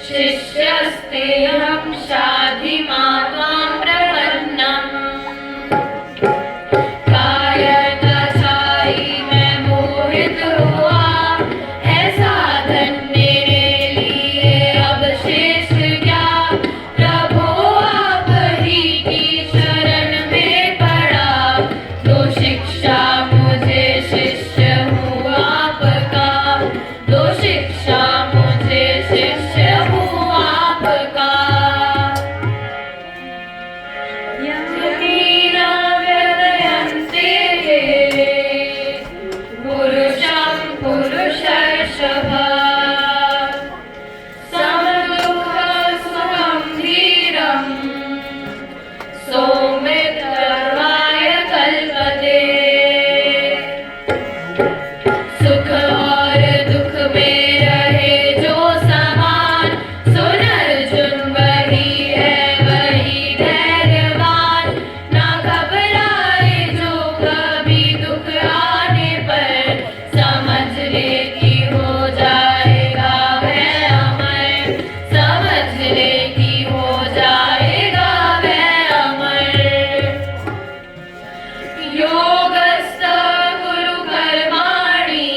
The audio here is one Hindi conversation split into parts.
शिष्यस्तेऽहं शाधि मात्वां प्रपन्नम् कायकशायी मैं मोहित हुआ है साधन मेरे लिए अब शेष क्या प्रभु आप ही की शरण में पड़ा दो शिक्षा मुझे शिष्य हूँ आपका दो शिक्षा मुझे शिष्य हूँ आपका यकीना व्यदयन्ते पुरुषं पुरुषर्षभ समदुःखसुखं धीरं सौमित्रर्वाय कल्पते सुख और दुख में रहे जो समान सुन अर्जुन वही है वही धैर्यवान ना घबराए जो कभी दुख आने पर समझ ले कि हो जाएगा वह अमर समझ ले कि हो जाएगा वह अमर योगस्थ गुरु कर्माणि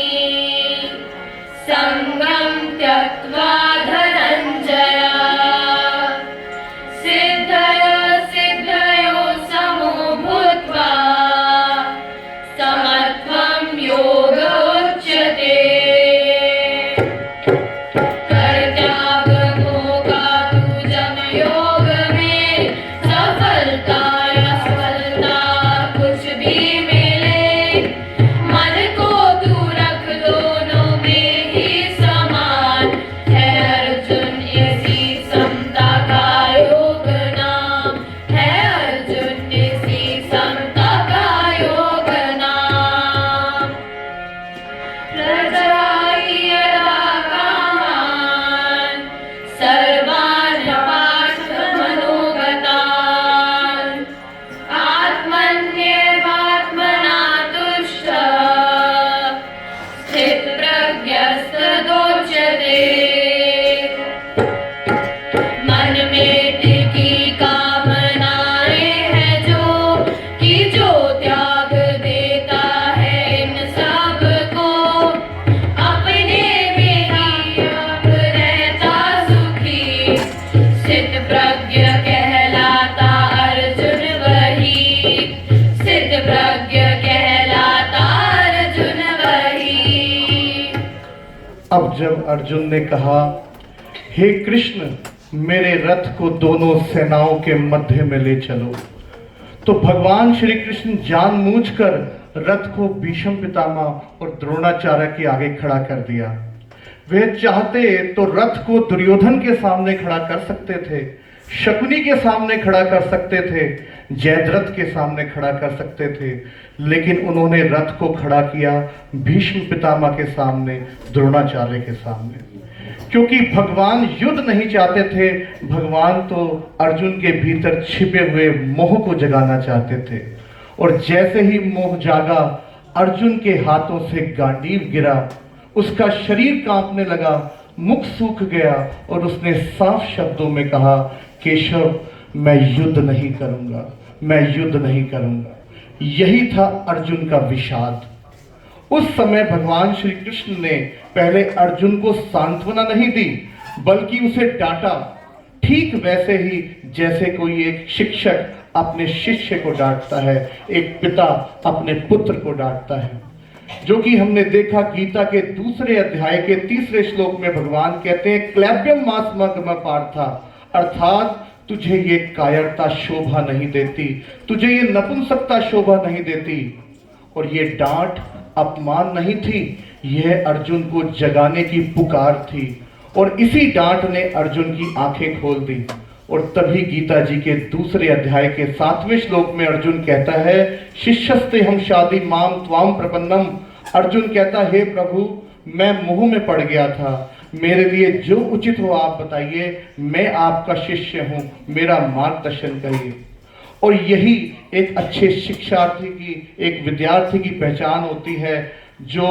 संगं त्यक्त्वा धनञ्जय सिद्धयो सिद्धयो समो भूत्वा समत्वं योग उच्यते कर त्याग मोह का तू जब योग में सफलता असफलता कुछ भी मिले मन को तू रख दोनों में ही समान है अर्जुन इसी समता का योग नाम है अर्जुन इसी समता का योग नाम प्रजाहि यदा कामान् सर्वान् पार्थ मनोगतान् आत्मन्येवात्मना तुष्टः स्थितप्रज्ञस्तदोच्यते मन में टिकी कामनाएं हैं जो कि जो त्याग देता है इन सब को अपने में ही अब रहता सुखी स्थित प्रज्ञ कहलाता अर्जुन वही स्थित प्रज्ञ कहलाता अर्जुन वही। अब जब अर्जुन ने कहा, हे कृष्ण मेरे रथ को दोनों सेनाओं के मध्य में ले चलो, तो भगवान श्री कृष्ण जानबूझकर रथ को भीष्म पितामह और द्रोणाचार्य के आगे खड़ा कर दिया। वे चाहते तो रथ को दुर्योधन के सामने खड़ा कर सकते थे, शकुनी के सामने खड़ा कर सकते थे, जयद्रथ के सामने खड़ा कर सकते थे, लेकिन उन्होंने रथ को खड़ा किया भीष्म पितामह के सामने, द्रोणाचार्य के सामने, क्योंकि भगवान युद्ध नहीं चाहते थे। भगवान तो अर्जुन के भीतर छिपे हुए मोह को जगाना चाहते थे। और जैसे ही मोह जागा, अर्जुन के हाथों से गांडीव गिरा, उसका शरीर कांपने लगा, मुख सूख गया और उसने साफ शब्दों में कहा, केशव मैं युद्ध नहीं करूंगा, मैं युद्ध नहीं करूंगा। यही था अर्जुन का विषाद। उस समय भगवान श्री कृष्ण ने पहले अर्जुन को सांत्वना नहीं दी, बल्कि उसे डांटा, ठीक वैसे ही जैसे कोई एक शिक्षक अपने शिष्य को डांटता है, एक पिता अपने पुत्र को डांटता है। जो कि हमने देखा गीता के दूसरे अध्याय के 3 श्लोक में भगवान कहते हैं, क्लैब्यम मास्मगम पार्था, अर्थात तुझे ये कायरता शोभा नहीं देती, तुझे ये नपुंसकता शोभा नहीं देती। और ये डांट अपमान नहीं थी, यह अर्जुन को जगाने की पुकार थी। और इसी डांट ने अर्जुन की आंखें खोल दी। और तभी गीता जी के दूसरे अध्याय के 7वें श्लोक में अर्जुन कहता है, शिष्यस्ते हम शादी माम त्वाम प्रपन्नम। अर्जुन कहता, हे प्रभु मैं मोह में पड़ गया था, मेरे लिए जो उचित हो आप बताइए, मैं आपका शिष्य हूं, मेरा मार्गदर्शन करिए। और यही एक अच्छे शिक्षार्थी की, एक विद्यार्थी की पहचान होती है, जो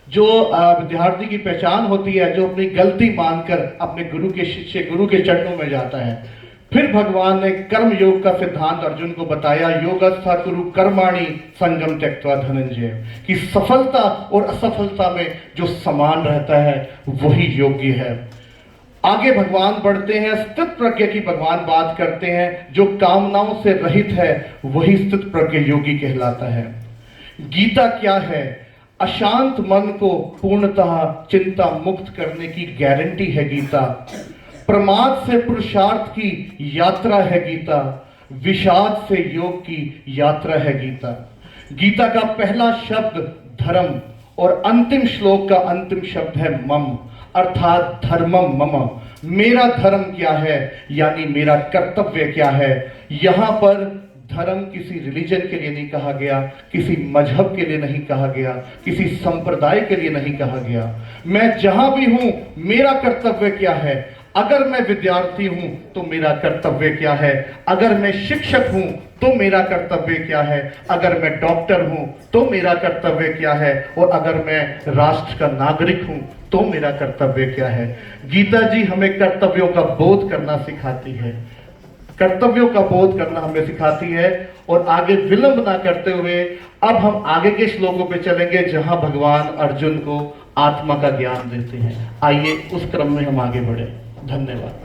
विद्यार्थी की पहचान होती है, जो अपनी गलती मानकर अपने गुरु के शिष्य, गुरु के चरणों में जाता है। फिर भगवान ने कर्म योग का सिद्धांत अर्जुन को बताया, योगस्था कुरु कर्माणि संगम त्यक्त्वा धनंजय, कि सफलता और असफलता में जो समान रहता है वही योग्य है। आगे भगवान बढ़ते हैं, स्थित प्रज्ञ की भगवान बात करते हैं, जो कामनाओं से रहित है वही स्थित प्रज्ञ योगी कहलाता है। गीता क्या है? अशांत मन को पूर्णतः चिंता मुक्त करने की गारंटी है गीता। प्रमाद से पुरुषार्थ की यात्रा है गीता, विषाद से योग की यात्रा है गीता। गीता का पहला शब्द धर्म और अंतिम श्लोक का अंतिम शब्द है मम, अर्थात धर्मम मम। मेरा धर्म क्या है, यानी मेरा कर्तव्य क्या है। यहां पर धर्म किसी रिलीजन के लिए नहीं कहा गया, किसी मजहब के लिए नहीं कहा गया, किसी संप्रदाय के लिए नहीं कहा गया। मैं जहां भी हूं मेरा कर्तव्य क्या है। अगर मैं विद्यार्थी हूं तो मेरा कर्तव्य क्या है, अगर मैं शिक्षक हूं तो मेरा कर्तव्य क्या है, अगर मैं डॉक्टर हूं तो मेरा कर्तव्य क्या है, और अगर मैं राष्ट्र का नागरिक हूं तो मेरा कर्तव्य क्या है। गीता जी हमें कर्तव्यों का बोध करना सिखाती है, कर्तव्यों का बोध करना हमें सिखाती है। और आगे विलंब ना करते हुए अब हम आगे के श्लोकों पे चलेंगे, जहां भगवान अर्जुन को आत्मा का ज्ञान देते हैं। आइए उस क्रम में हम आगे बढ़े। धन्यवाद।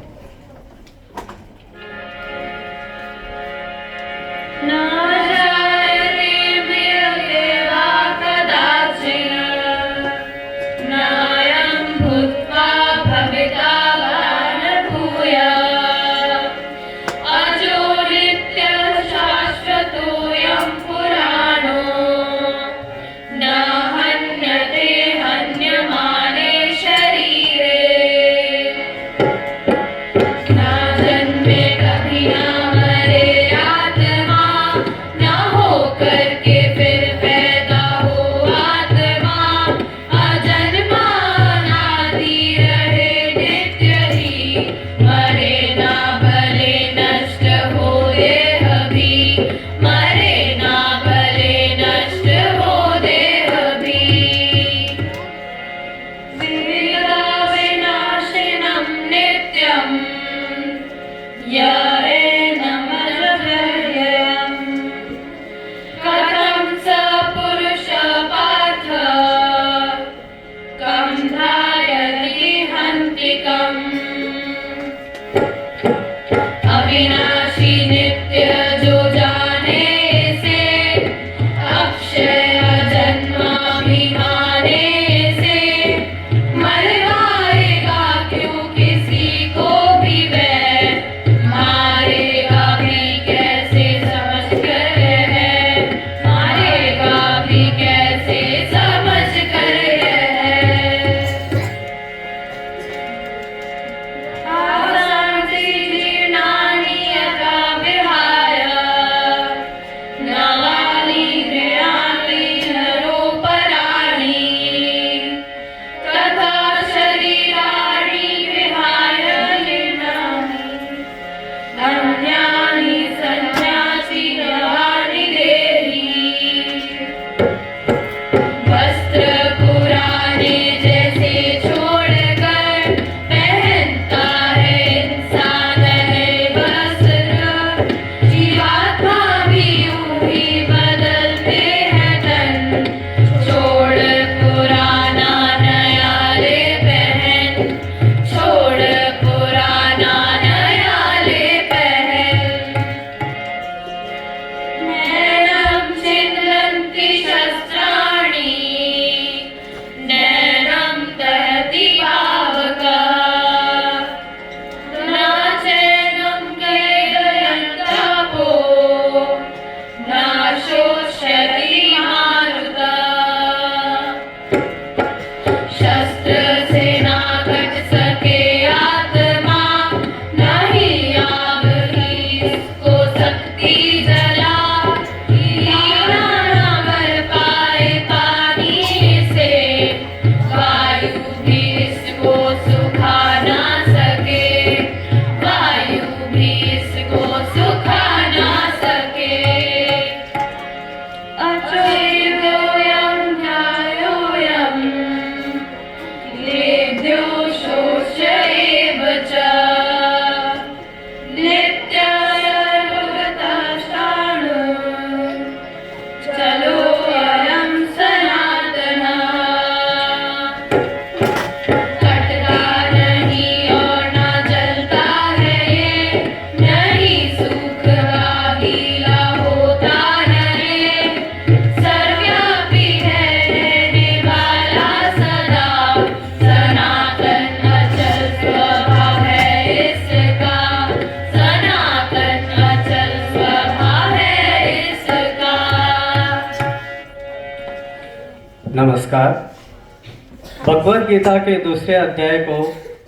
नमस्कार। भगवद गीता के दूसरे अध्याय को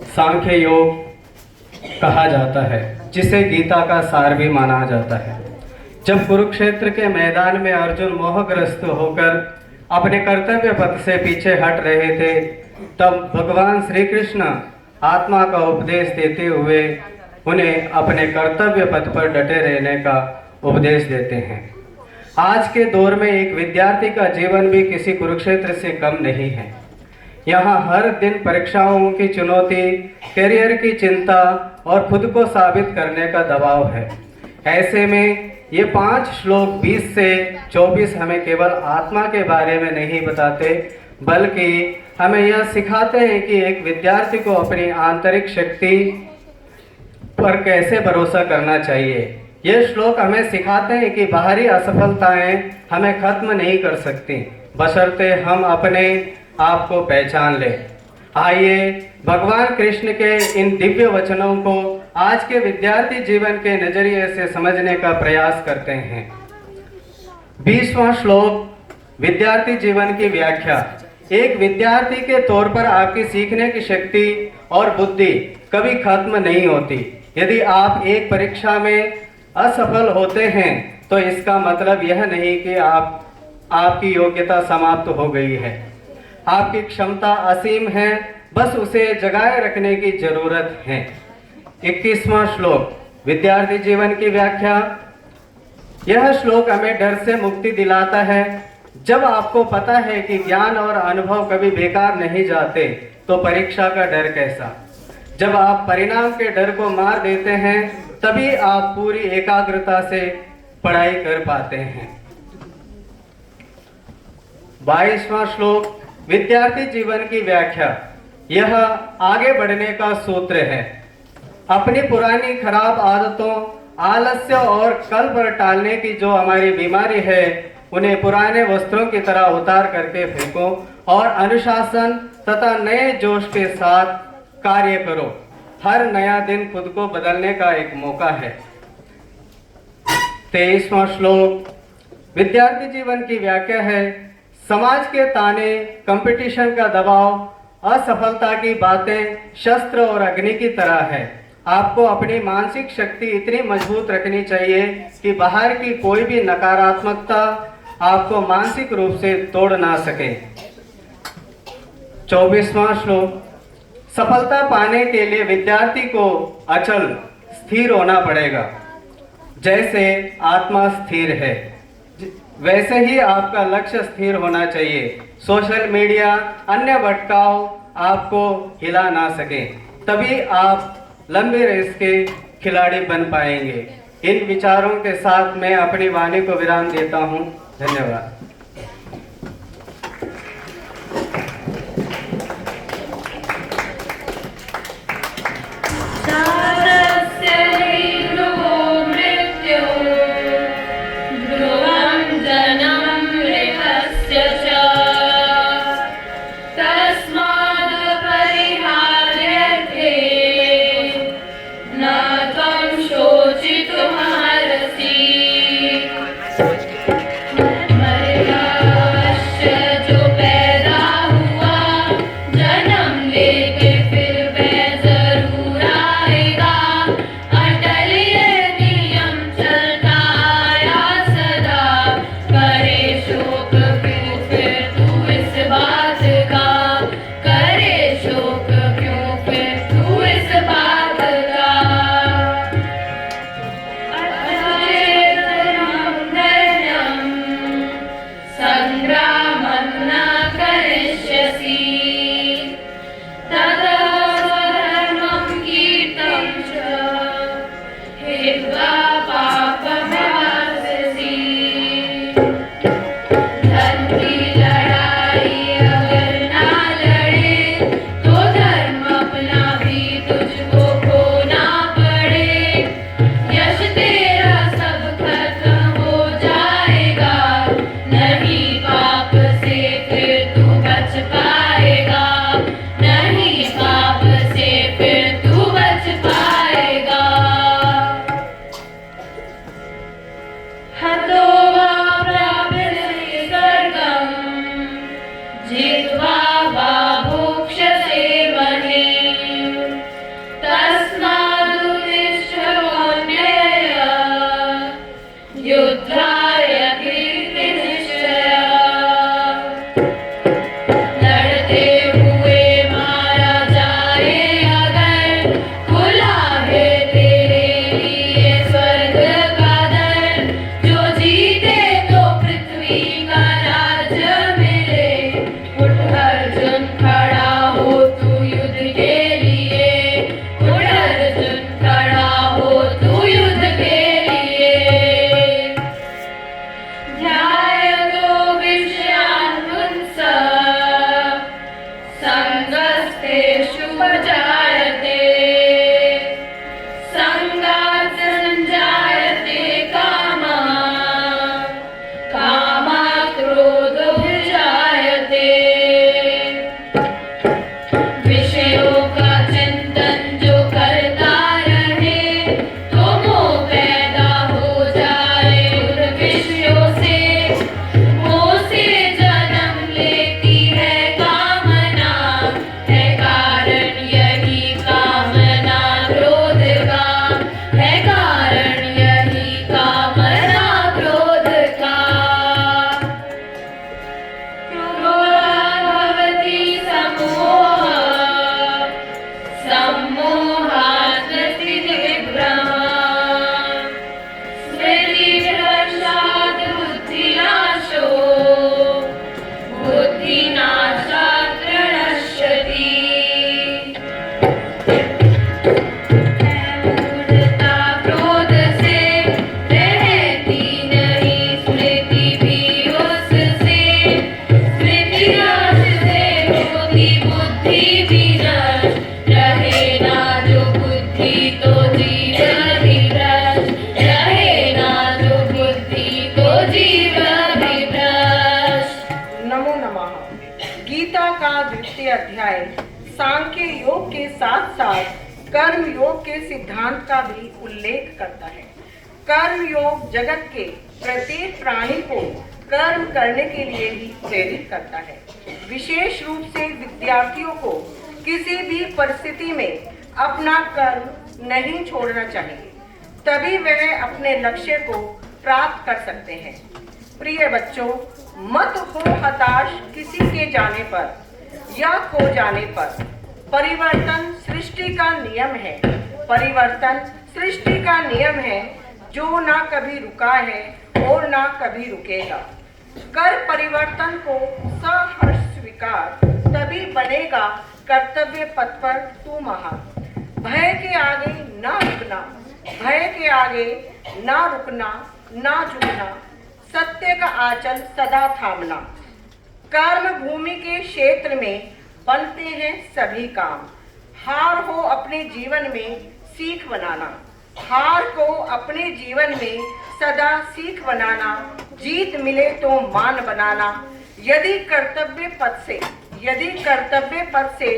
सांख्य योग कहा जाता है, जिसे गीता का सार भी माना जाता है। जब कुरुक्षेत्र के मैदान में अर्जुन मोहग्रस्त होकर अपने कर्तव्य पथ से पीछे हट रहे थे, तब भगवान श्री कृष्ण आत्मा का उपदेश देते हुए उन्हें अपने कर्तव्य पथ पर डटे रहने का उपदेश देते हैं। आज के दौर में एक विद्यार्थी का जीवन भी किसी कुरुक्षेत्र से कम नहीं है। यहाँ हर दिन परीक्षाओं की चुनौती, करियर की चिंता और खुद को साबित करने का दबाव है। ऐसे में ये 5 श्लोक 20 से 24 हमें केवल आत्मा के बारे में नहीं बताते, बल्कि हमें यह सिखाते हैं कि एक विद्यार्थी को अपनी आंतरिक शक्ति पर कैसे भरोसा करना चाहिए। ये श्लोक हमें सिखाते हैं कि बाहरी असफलताएं हमें खत्म नहीं कर सकती, बशर्ते हम अपने आप को पहचान लें। आइए भगवान कृष्ण के इन दिव्य वचनों को आज के विद्यार्थी जीवन के नजरिए से समझने का प्रयास करते हैं। 20वां श्लोक, विद्यार्थी जीवन की व्याख्या। एक विद्यार्थी के तौर पर आपकी सीखने की शक्ति और बुद्धि कभी खत्म नहीं होती। यदि आप एक परीक्षा में असफल होते हैं तो इसका मतलब यह नहीं कि आपकी योग्यता समाप्त हो गई है। आपकी क्षमता असीम है, बस उसे जगाए रखने की जरूरत है। 21वां श्लोक, विद्यार्थी जीवन की व्याख्या। यह श्लोक हमें डर से मुक्ति दिलाता है। जब आपको पता है कि ज्ञान और अनुभव कभी बेकार नहीं जाते, तो परीक्षा का डर कैसा। जब आप परिणाम के डर को मार देते हैं, तभी आप पूरी एकाग्रता से पढ़ाई कर पाते हैं। 22वां श्लोक, विद्यार्थी जीवन की व्याख्या। यह आगे बढ़ने का सूत्र है। अपनी पुरानी खराब आदतों, आलस्य और कल पर टालने की जो हमारी बीमारी है, उन्हें पुराने वस्त्रों की तरह उतार करके फेंको और अनुशासन तथा नए जोश के साथ कार्य करो। हर नया दिन खुद को बदलने का एक मौका है। 23वां श्लोक, विद्यार्थी जीवन की व्याख्या है। समाज के ताने, कंपटीशन का दबाव, असफलता की बातें शस्त्र और अग्नि की तरह है। आपको अपनी मानसिक शक्ति इतनी मजबूत रखनी चाहिए कि बाहर की कोई भी नकारात्मकता आपको मानसिक रूप से तोड़ ना सके। 24वां श्लोक, सफलता पाने के लिए विद्यार्थी को अचल स्थिर होना पड़ेगा। जैसे आत्मा स्थिर है, वैसे ही आपका लक्ष्य स्थिर होना चाहिए। सोशल मीडिया, अन्य भटकाव आपको हिला ना सके, तभी आप लंबे रेस के खिलाड़ी बन पाएंगे। इन विचारों के साथ मैं अपनी वाणी को विराम देता हूँ। धन्यवाद। मरे बुद्धि भी नष्ट, रहे ना जो बुद्धि तो जीवन भी भ्रष्ट, रहे ना जो बुद्धि तो जीवन भी भ्रष्ट। नमो नमः। गीता का द्वितीय अध्याय सांख्य योग के साथ साथ कर्म योग के सिद्धांत का भी उल्लेख करता है। कर्म योग जगत के प्रत्येक प्राणी को कर्म करने के लिए ही प्रेरित करता है। विशेष रूप से विद्यार्थियों को किसी भी परिस्थिति में अपना कर्म नहीं छोड़ना चाहिए, तभी वह अपने लक्ष्य को प्राप्त कर सकते हैं। प्रिय बच्चों, मत हो हताश किसी के जाने पर या खो जाने पर। परिवर्तन सृष्टि का नियम है। परिवर्तन सृष्टि का नियम है जो ना कभी रुका है और ना कभी रुकेगा। कर परिवर्तन को सहर्ष स्वीकार, तभी बनेगा कर्तव्य पथ पर तू महान। भय के आगे ना रुकना, भय के आगे ना रुकना, ना झुकना, सत्य का आंचल सदा थामना। कर्म भूमि के क्षेत्र में बनते हैं सभी काम। हार हो अपने जीवन में सीख बनाना, हार को अपने जीवन में सदा सीख बनाना। जीत मिले तो मान बनाना। यदि कर्तव्य पथ से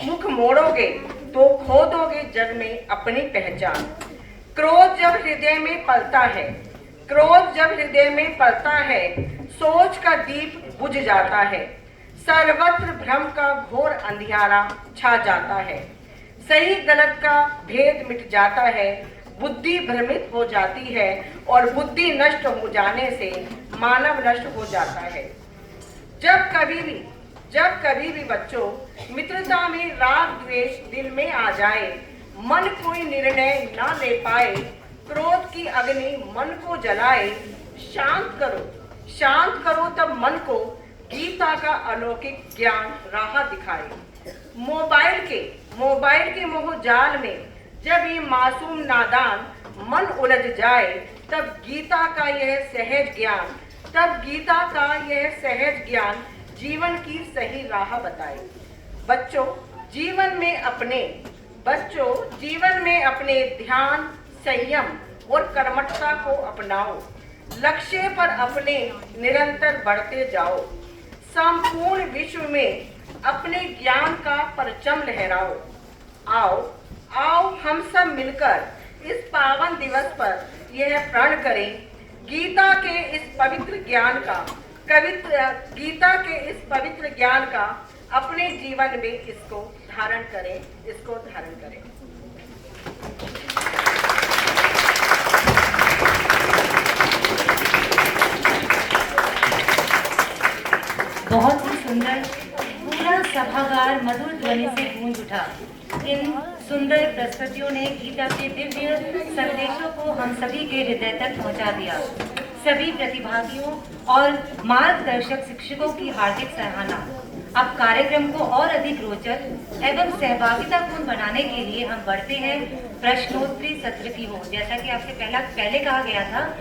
मुख मोड़ोगे तो खो दोगे जग में अपनी पहचान। क्रोध जब हृदय में पलता है, क्रोध जब हृदय में पलता है, सोच का दीप बुझ जाता है। सर्वत्र भ्रम का घोर अंधियारा छा जाता है। सही गलत का भेद मिट जाता है। बुद्धि भ्रमित हो जाती है और बुद्धि नष्ट हो जाने से मानव नष्ट हो जाता है। जब कभी भी बच्चों मित्रता में राग द्वेष दिल में आ जाए, मन कोई निर्णय ना ले पाए, क्रोध की अग्नि मन को जलाए, शांत करो तब मन को गीता का अलौकिक ज्ञान राह दिखाए। मोबाइल के मोह जाल में जब ये मासूम नादान मन उलझ जाए, तब गीता का यह सहज ज्ञान जीवन की सही राह बताए। बच्चों जीवन में अपने ध्यान, संयम और कर्मठता को अपनाओ। लक्ष्य पर अपने निरंतर बढ़ते जाओ। संपूर्ण विश्व में अपने ज्ञान का परचम लहराओ। आओ हम सब मिलकर इस पावन दिवस पर यह प्रण करें, गीता के इस पवित्र ज्ञान का अपने जीवन में इसको धारण करें। बहुत ही सुंदर, पूरा सभागार मधुर ध्वनि से गूंज उठा। इन सुंदर प्रस्तुतियों ने गीता के दिव्य संदेशों को हम सभी के हृदय तक पहुंचा दिया। सभी प्रतिभागियों और मार्गदर्शक शिक्षकों की हार्दिक सराहना। अब कार्यक्रम को और अधिक रोचक एवं सहभागितापूर्ण बनाने के लिए हम बढ़ते हैं प्रश्नोत्तरी सत्र की ओर। जैसा कि आपसे पहले कहा गया था